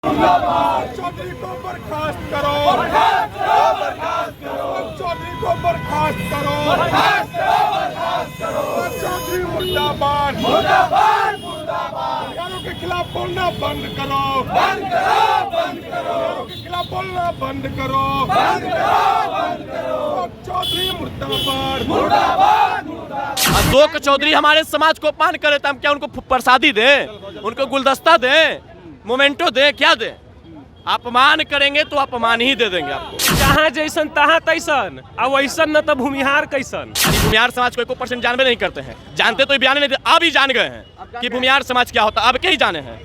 चौधरी को बर्खास्त करो, बर्खास्त करो, बर्खास्त करो। चौधरी को बर्खास्त करो, बर्खास्त करो, बर्खास्त करो। चौधरी मुर्दाबाद, मुर्दाबाद, मुर्दाबाद। बुनियारों के खिलाफ बोलना बंद करो, बंद करो, बंद करो। बुनियारों के खिलाफ बोलना बंद करो, बंद करो, बंद करो। चौधरी मुर्दाबाद, मुर्दाबाद, मुर्दाबाद। अशोक चौधरी हमारे समाज को अपमान करे तो हम क्या उनको प्रसादी दें, उनको गुलदस्ता दें, मोमेंटो दें, क्या दें? अपमान करेंगे तो अपमान ही दे देंगे आपको। जहाँ जैसन तहाँ तैसन, अब वैसन न तो भूमिहार कैसन। भूमिहार समाज को 1% जानबे नहीं करते हैं, जानते तो बयान नहीं, अब ही जान गए हैं कि भूमिहार समाज क्या होता है, अब के ही जाने हैं।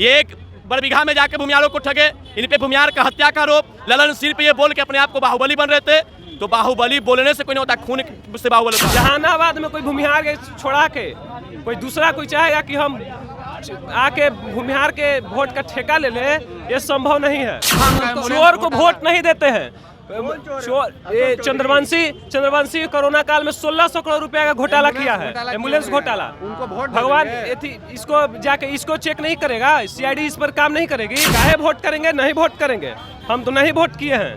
ये एक बरबीघा में जाके भूमिहारों को ठगे, इन पे भूमिहार का हत्या का आरोप, ललन सिंह पे ये बोल के अपने आप को बाहुबली बन रहे थे। तो बाहुबली बोलने से कोई नहीं होता, खून से बाहुबली होता है। जहानाबाद में कोई भूमिहार के छोड़ा के कोई दूसरा कोई चाहेगा कि हम आके भूमिहार के वोट का ठेका ले ले, ये संभव नहीं है। हम चोर को वोट नहीं देते हैं। चंद्रवंशी कोरोना काल में 1600 करोड़ रुपया का घोटाला किया है, एम्बुलेंस घोटाला। भगवान इसको जाके इसको चेक नहीं करेगा, सीआईडी इस पर काम नहीं करेगी। काहे वोट करेंगे? नहीं वोट करेंगे। हम तो नहीं वोट किए हैं,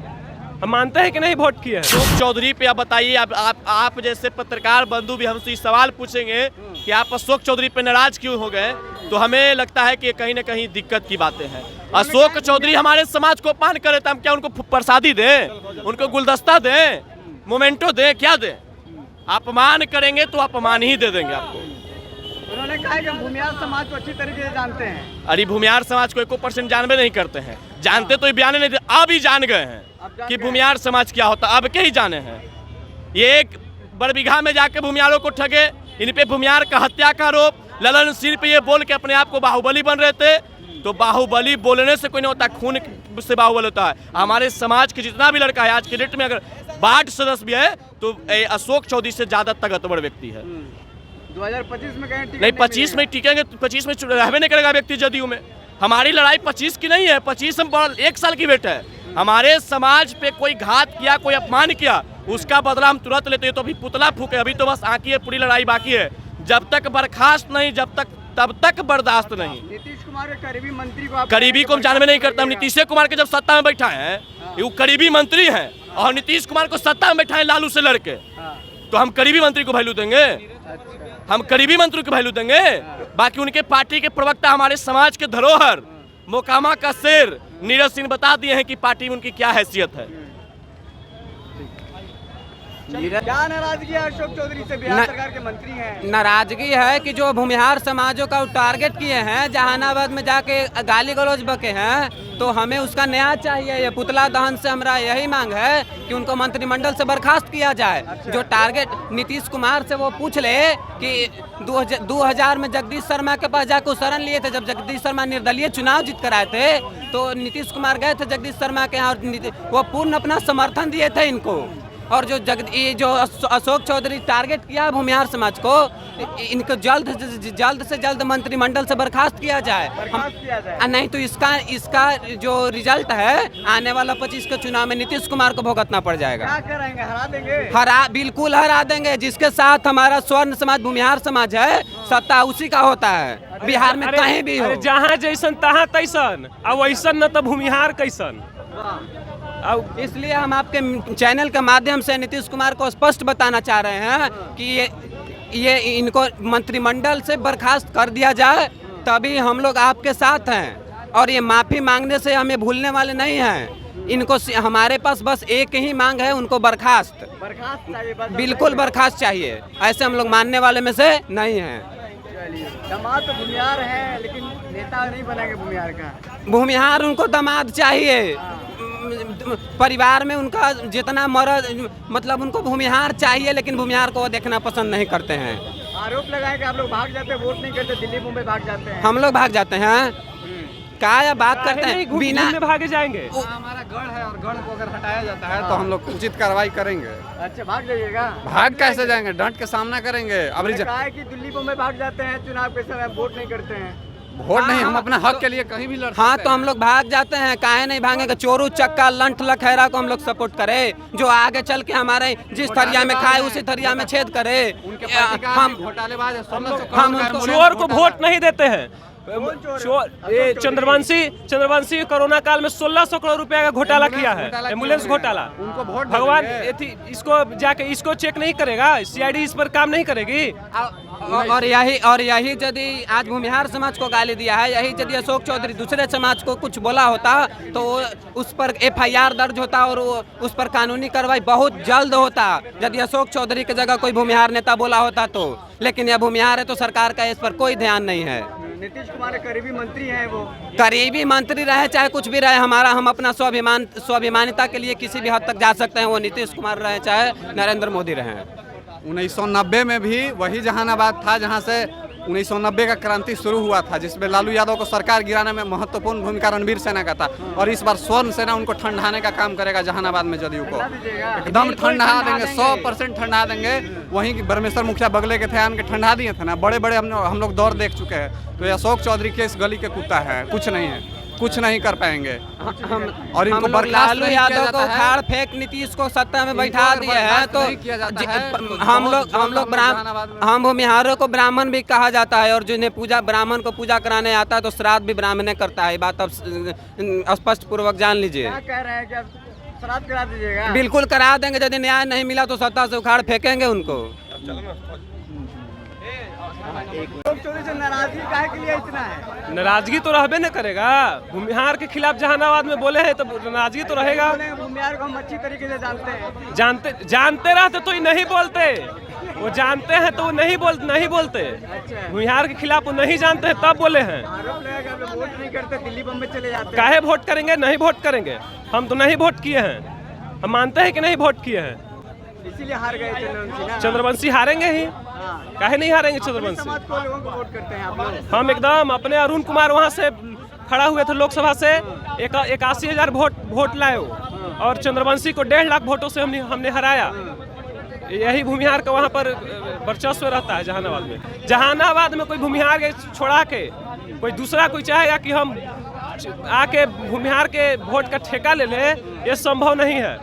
हम मानते हैं कि नहीं वोट किए हैं। अशोक चौधरी पे आप बताइए, आप जैसे पत्रकार बंधु भी हमसे सवाल पूछेंगे कि आप अशोक चौधरी पे नाराज क्यों हो गए, तो हमें लगता है कि कहीं ना कहीं दिक्कत की बातें हैं। अशोक चौधरी हमारे समाज को अपमान करे तो हम क्या उनको प्रसादी दें, उनको गुलदस्ता दें, मोमेंटो दें, क्या दें? अपमान करेंगे तो अपमान ही दे देंगे आपको। उन्होंने कहा कि भूमिहार समाज को अच्छी तरीके से जानते हैं। अरे भूमिहार समाज को 1% जानबे नहीं करते हैं, जानते तो बयान नहीं, अब ही जान गए हैं कि भूमिहार समाज क्या होता है, अब के ही जाने हैं। ये एक बरबीघा में जाके भूमिहारों को ठगे, इन पे भूमिहार का हत्या का आरोप, ललन सिंह पे ये बोल के अपने आप को बाहुबली बन रहे थे। तो बाहुबली बोलने से कोई नहीं होता, खून से बाहुबली होता है। हमारे समाज के जितना भी लड़का है आज के डेट में, अगर वार्ड सदस्य भी है तो अशोक चौधरी से ज्यादा ताकतवर व्यक्ति है। 2025 में कहीं नहीं, 25 में टिकेंगे, 25 में रहबे नहीं करेगा व्यक्ति जदयू में। हमारी लड़ाई 25 की नहीं है, 25 हम 1 साल की वेट है। हमारे समाज पे कोई घात किया, कोई अपमान किया, उसका बदला हम तुरंत लेते हैं। तो अभी पुतला फूके, अभी तो बस आंकी है, पूरी लड़ाई बाकी है। जब तक बर्खास्त नहीं, तब तक बर्दाश्त नहीं। नीतीश कुमार के करीबी मंत्री को करीबी को हम जानबे नहीं करते। हम नीतीश कुमार के जब सत्ता में बैठा है, वो करीबी मंत्री हैं, और नीतीश कुमार को सत्ता में बैठा है लालू से लड़के, तो हम करीबी मंत्री को वैल्यू देंगे? हम करीबी मंत्री को वैल्यू देंगे? बाकी उनके पार्टी के प्रवक्ता हमारे समाज के धरोहर, मोकामा का शेर नीरज सिंह बता दिए हैं कि पार्टी में उनकी क्या हैसियत है। क्या नाराजगी है अशोक चौधरी से? बिहार सरकार के मंत्री हैं। नाराजगी है कि जो भूमिहार समाजों का टारगेट किए हैं, जहानाबाद में जाके गाली गलौज बके हैं, तो हमें उसका न्याय चाहिए। ये पुतला दहन से हमारा यही मांग है कि उनको मंत्रिमंडल से बर्खास्त किया जाए। जो टारगेट नीतीश कुमार से वो पूछ ले कि 2000 में जगदीश शर्मा के पास जाकर शरण लिए थे। जब जगदीश शर्मा निर्दलीय चुनाव जीत कर आए थे, तो नीतीश कुमार गए थे जगदीश शर्मा के यहाँ, वो पूर्ण अपना समर्थन दिए थे इनको। और जो अशोक चौधरी टारगेट किया है भूमिहार समाज को, इनको जल्द से जल्द मंत्रिमंडल से बर्खास्त किया जाए। नहीं तो इसका जो रिजल्ट है आने वाला 25 के चुनाव में नीतीश कुमार को भुगतना पड़ जाएगा। क्या करेंगे? हरा देंगे? बिल्कुल हरा देंगे। जिसके साथ हमारा स्वर्ण समाज भूमिहार समाज है, सत्ता उसी का होता है बिहार में, कहीं भी हो। जहाँ जैसन तहाँ तैसन, अब वैसन न तो भूमिहार कैसन। इसलिए हम आपके चैनल के माध्यम से नीतीश कुमार को स्पष्ट बताना चाह रहे हैं कि ये इनको मंत्रिमंडल से बर्खास्त कर दिया जाए, तभी हम लोग आपके साथ हैं। और ये माफ़ी मांगने से हमें भूलने वाले नहीं हैं। इनको हमारे पास बस एक ही मांग है, उनको बर्खास्त चाहिए। बिल्कुल बर्खास्त चाहिए, ऐसे हम लोग मानने वाले में से नहीं हैं। दामाद तो भूमिहार है, लेकिन नेता नहीं बनेंगे भूमिहार का। भूमिहार उनको दामाद चाहिए। परिवार में उनका जितना मर्द, मतलब उनको भूमिहार चाहिए, लेकिन भूमिहार को वो देखना पसंद नहीं करते हैं। आरोप लगाए कि आप लोग भाग जाते हैं, वोट नहीं करते, दिल्ली मुंबई भाग जाते हैं। हम लोग भाग जाते हैं, क्या बात करते हैं? बिना में भागे जाएंगे। हमारा गढ़ है, और गढ़ को अगर हटाया जाता है तो हम लोग उचित कार्रवाई करेंगे। अच्छा, भाग जाइएगा? भाग कैसे जाएंगे? डंट के सामना करेंगे। अभी कहा है कि दिल्ली मुंबई भाग जाते हैं, चुनाव के समय वोट नहीं करते हैं। वोट नहीं, हम अपने हक के लिए कहीं भी लड़ सकते हाँ, तो हम लोग भाग जाते हैं, काहे नहीं भागेंगे? चोरू चक्का लंठ लखेरा को हम लोग सपोर्ट करें, जो आगे चल के हमारे जिस थरिया में खाए उसी थरिया में छेद करे। उनके हम घोटालेबाज हम चोर को वोट नहीं देते हैं। ये चंद्रवंशी कोरोना काल में 1600 करोड़ रुपया का घोटाला किया है, एम्बुलेंस घोटाला। उनको वोट भगवान देंगे। इसको जाके इसको चेक नहीं करेगा, सीआईडी इस पर काम नहीं करेगी। और यही यदि आज भूमिहार समाज को गाली दिया है, यही यदि अशोक चौधरी दूसरे समाज को कुछ बोला होता तो उस पर FIR दर्ज होता और उस पर कानूनी कार्रवाई बहुत जल्द होता, यदि अशोक चौधरी की जगह कोई भूमिहार नेता बोला होता तो। लेकिन यह भूमिहार है तो सरकार का इस पर कोई ध्यान नहीं है। नीतीश कुमार करीबी मंत्री हैं वो। करीबी मंत्री रहे चाहे कुछ भी रहे, हम अपना स्वाभिमानिता के लिए किसी भी हद तक जा सकते हैं। वो नीतीश कुमार रहे चाहे नरेंद्र मोदी रहे। 1990 में भी वही जहानाबाद था जहां से 1990 का क्रांति शुरू हुआ था, जिसमें लालू यादव को सरकार गिराने में महत्वपूर्ण भूमिका रणवीर सेना का था। और इस बार स्वर्ण सेना उनको ठंडाने का काम करेगा जहानाबाद में जदयू को। एकदम ठंडा देंगे, 100% ठंडा देंगे। वहीं की ब्रह्मेश्वर मुखिया बगले के थे, आन के ठंडा दिए थे ना, बड़े बड़े हम लोग दौर देख चुके हैं। तो ये अशोक चौधरी के इस गली के कुत्ता है, कुछ नहीं है, कुछ नहीं कर पाएंगे। और इनको लालू यादव को उखाड़ फेंक नीतीश को सत्ता में बैठा दिए हैं। तो हम भूमिहारों को ब्राह्मण भी कहा जाता है, और जिन्हें ब्राह्मण को पूजा कराने आता है तो श्राद्ध भी ब्राह्मण करता है। बात अब स्पष्ट पूर्वक जान लीजिए। क्या कह रहे हैं कि अब श्राद्ध करा दीजिएगा? बिल्कुल करा देंगे, यदि न्याय नहीं मिला तो सत्ता से उखाड़ फेंकेंगे उनको। अशोक चौधरी से नाराजगी काहे के लिए इतना है? नाराजगी तो रहबे न करेगा। भूमिहार के खिलाफ जहानाबाद में बोले हैं तो नाराजगी तो रहेगा। भूमिहार को हम अच्छी तरीके से जानते हैं। जानते रहते तो ही नहीं बोलते। वो जानते हैं तो वो नहीं बोलते। भूमिहार के खिलाफ वो नहीं जानते हैं तब बोले हैं। आरोप लगा कि आप लोग वोट नहीं करते, दिल्ली बम्बई चले जाते हैं। काहे वोट करेंगे? नहीं वोट करेंगे। हम तो नहीं वोट किए हैं, हम मानते हैं कि नहीं वोट किए हैं, इसीलिए हार गए चंद्रवंशी। चंद्रवंशी हारेंगे ही। काहे नहीं हारेंगे चंद्रवंशी? समाज को लोगों को वोट करते हैं आप लोग। हम एकदम अपने अरुण कुमार वहाँ से खड़ा हुए थे लोकसभा से, 81,000 वोट लाए वो, और चंद्रवंशी को 1.5 लाख वोटों से हमने हराया। यही भूमिहार का वहाँ पर वर्चस्व रहता है जहानाबाद में। जहानाबाद में कोई भूमिहार के छोड़ा के कोई दूसरा कोई चाहेगा कि हम आके भूमिहार के वोट का ठेका ले ले, ये संभव नहीं है।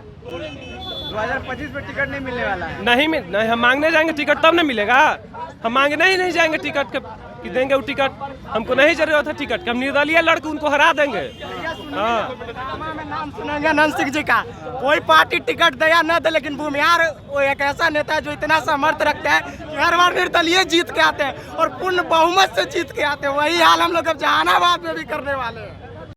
2025 में टिकट नहीं मिलने वाला है। नहीं, हम मांगने जाएंगे टिकट तब न मिलेगा। हम मांगने ही नहीं जाएंगे टिकट कि देंगे वो टिकट। हमको नहीं जरूरत है टिकट की, हम निर्दलीय लड़के उनको हरा देंगे। हाँ, नाम सुनेंगे नंद सिंह जी का। कोई पार्टी टिकट दे या न दे, लेकिन भूमिहार वो एक ऐसा नेता है जो इतना सामर्थ्य रखता है कि हर बार निर्दलीय जीत के आते हैं और पूर्ण बहुमत से जीत के आते हैं। वही हाल हम लोग अब जहानाबाद में भी करने वाले हैं।